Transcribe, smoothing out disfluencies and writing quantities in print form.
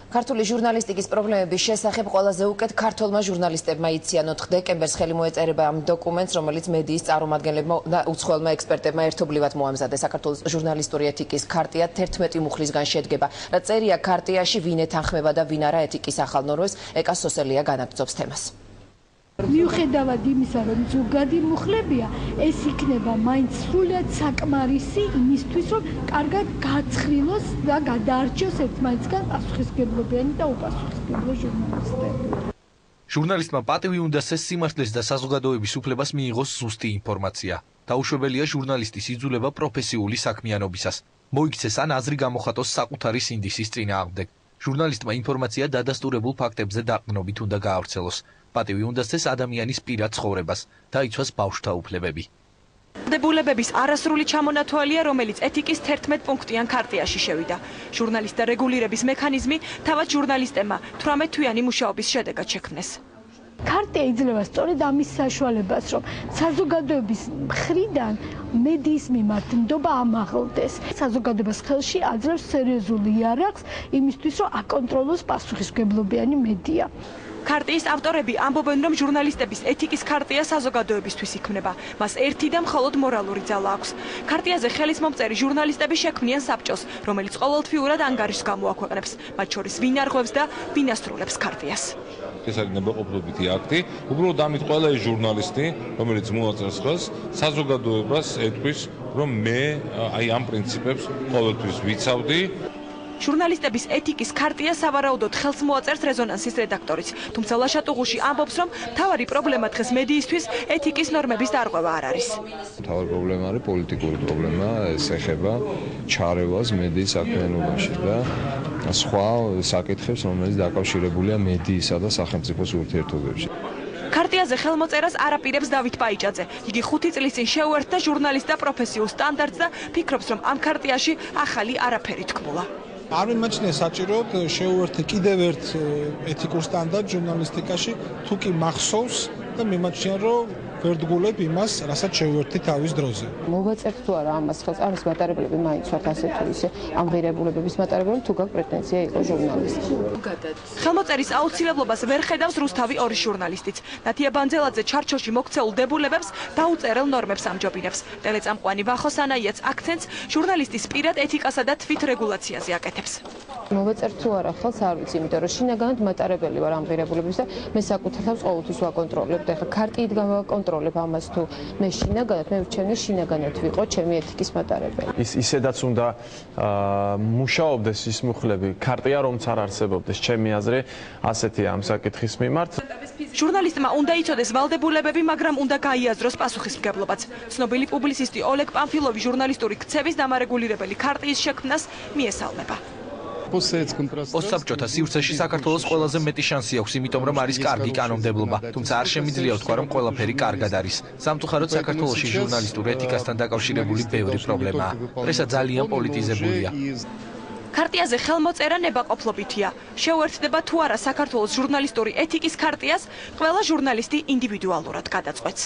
ქართული ჟურნალისტიკის პრობლემების შესახებ ყველაზე უკეთ ქართველმა ჟურნალისტებმა იციან 4 დეკემბერს ხელი მოეწერება ამ დოკუმენტს, რომელიც მედიის წარმომადგენლებმა და უცხოელმა ექსპერტებმა ერთობლივად მოამზადეს. საქართველოს ჟურნალისტური ეთიკის ქარტია 11 მუხლისგან შედგება. რა წერია ქარტიაში, ვინ ეთანხმება და ვინ არა ეთიკის ახალ ნორმებს, ეკა სოსელია განაგრძობს თემას. მიუხედავად იმისა, რომ ზოგადი მუხლებია, ეს იქნება მაინც სრულად საკმარისი იმისთვის, რომ კარგად გაცხრილოს და გადაარჩიოს ერთმანეთისგან პასუხისმგებლობიანი და უპასუხისმგებლო ჟურნალისტები. ჟურნალისტმა პატივი უნდა სიმართლეს და საზოგადოების უფლებას მიიღოს ზუსტი ინფორმაცია. დაუშვებელია ჟურნალისტის იძულება პროფესიული საქმიანობისას. მოიქცეს ან აზრი გამოხატოს საკუთარი სინდისის წინააღმდეგ. ჟურნალისტმა ინფორმაცია დადასტურებულ ფაქტებზე დაყრდნობით უნდა გაავრცელოს. პატივი უნდა სცეს ადამიანის პირად ცხოვრებას, დაიცვას ბავშვთა უფლებები. დებულებების არასრული ჩამონათვალია, რომელიც ეთიკის 11 პუნქტიან ქარტიაში შევიდა. ჟურნალისტთა რეგულირების მექანიზმი თავად ჟურნალისტებმა 18 თვიანი მუშაობის შედეგად შექმნეს. ქარტია იძლევა სწორედ ამის საშუალებას, რომ საზოგადოების მხრიდან მედიის მიმართ ნდობა ამაღლდეს. საზოგადოებას ხელში აძლევს სერიოზული იარაღს იმისთვის, რომ აკონტროლოს პასუხისმგებლობიანი მედია. ქარტიის ავტორები ამბობენ, რომ ჟურნალისტების ეთიკის ქარტია საზოგადოებისთვის იქმნება. მას ერთი და მხოლოდ მორალური ძალა აქვს. ქარტიაზე ხელის მომწერი ჟურნალისტები შექმნიან საბჭოს, რომელიც ყოველთვიურად ანგარიშს გამოაქვეყნებს, მათ შორის ვინ არღვევს და ვინ ასრულებს ქარტიას. ეს არის ნებაყოფლობითი აქტი. უბრალოდ ამით ყველა ეს ჟურნალისტი, რომელიც მოაწერს ხელს, საზოგადოებას ეთქვის, რომ მე აი ამ პრინციპებს ყოველთვის ვიცავდი. ჟურნალისტების ეთიკის ქარტია სავარაუდოდ ხელს მოაწერს რეზონანსის რედაქტორიც, თუმცა ლაშატუღუში ამბობს, რომ მთავარი პრობლემა დღეს მედიისთვის ეთიკის ნორმების დარღვევა არ არის. მთავარი პრობლემა არის პოლიტიკური პრობლემა, ეს ეხება ჩარევას მედიის საქმიანობაში და სხვა საკითხებს, რომელიც დაკავშირებულია მედიისა და სახელმწიფოს ურთიერთობებში. ქარტიაზე ხელმოწერას არაპირებს დავით პაიჭაძე. იგი 5 წლის წინ შეუერთდა ჟურნალისტთა პროფესიულ სტანდარტს და ფიქრობს, რომ ამ ქარტიაში ახალი არაფერი თქმულა. არ მიმაჩნია საჭიროდ შეუერთე კიდევ ერთ ეთიკურ სტანდარტს ჟურნალისტიკაში, თუ კი მახსოვს და მიმაჩნია, რომ ვერდგულებ იმას, რასაც შევერთდი თავის დროზე. მოვაწერთ თუ არა ამას ხელს, არის მატარებლები მაინც ვართ ასე თუ ისე ამღირებულებების მატარებლები, თუ გაქვს პრეტენზია იყო ჟურნალისტი. ხელმოწერის აუცილებლობას ვერ ხედავს რუსთავი 2 ჟურნალისტიც. ნათია ბანძელაძე ჩარჩოში მოქცეულ დებულებებს დაუწერელ ნორმებს ამჯობინებს. ტელეწამყვანი ვახო სანაიაც აქცენტს ჟურნალისტის პირად ეთიკასა და თვითრეგულაციაზე აკეთებს. მოვაწერთ თუ არა ხელს, არ ვიცი, იმიტომ რომ შინაგანად მატარებელი ვარ ამღირებულების და მე საკუთარ თავს ყოველთვის ვაკონტროლებ. და ეხლა ქარტიით გავაკონტროლებ ამას თუ მე შინაგანად, მე ვჩვენი შინაგანად ვიყო ჩემი ეთიკის მატარებელი. ისედაც უნდა მუშაობდეს ის მუხლები, ქარტია რომც არ არსებობდეს, ჩემი აზრი ასეთია ამ საკითხის მიმართ. ჟურნალისტმა უნდა იცოდეს ვალდებულებები, მაგრამ უნდა გაიაზროს პასუხისმგებლობაც. ცნობილი პუბლიცისტი ოლეგ პამფილოვი ჟურნალისტური ქცევის დამარეგულირებელი ქარტიის შექმნას მიესალმება. პოსტსაბჭოთა სივრცეში საქართველოს ყველაზე მეტი შანსი აქვს, იმიტომ რომ არის კარგი კანონმდებლობა, თუმცა არ შემიძლია ვთქვა, რომ ყველაფერი კარგად არის. სამწუხაროდ საქართველოში ჟურნალისტურ ეთიკასთან დაკავშირებული ბევრი პრობლემაა. პრესა ძალიან პოლიტიზებულია. ქარტიაზე ხელმოწერა ნებაყოფლობითია. შეუერთდება თუ არა საქართველოს ჟურნალისტური ეთიკის ქარტიას, ყველა ჟურნალისტი ინდივიდუალურად გადაწყვეტს.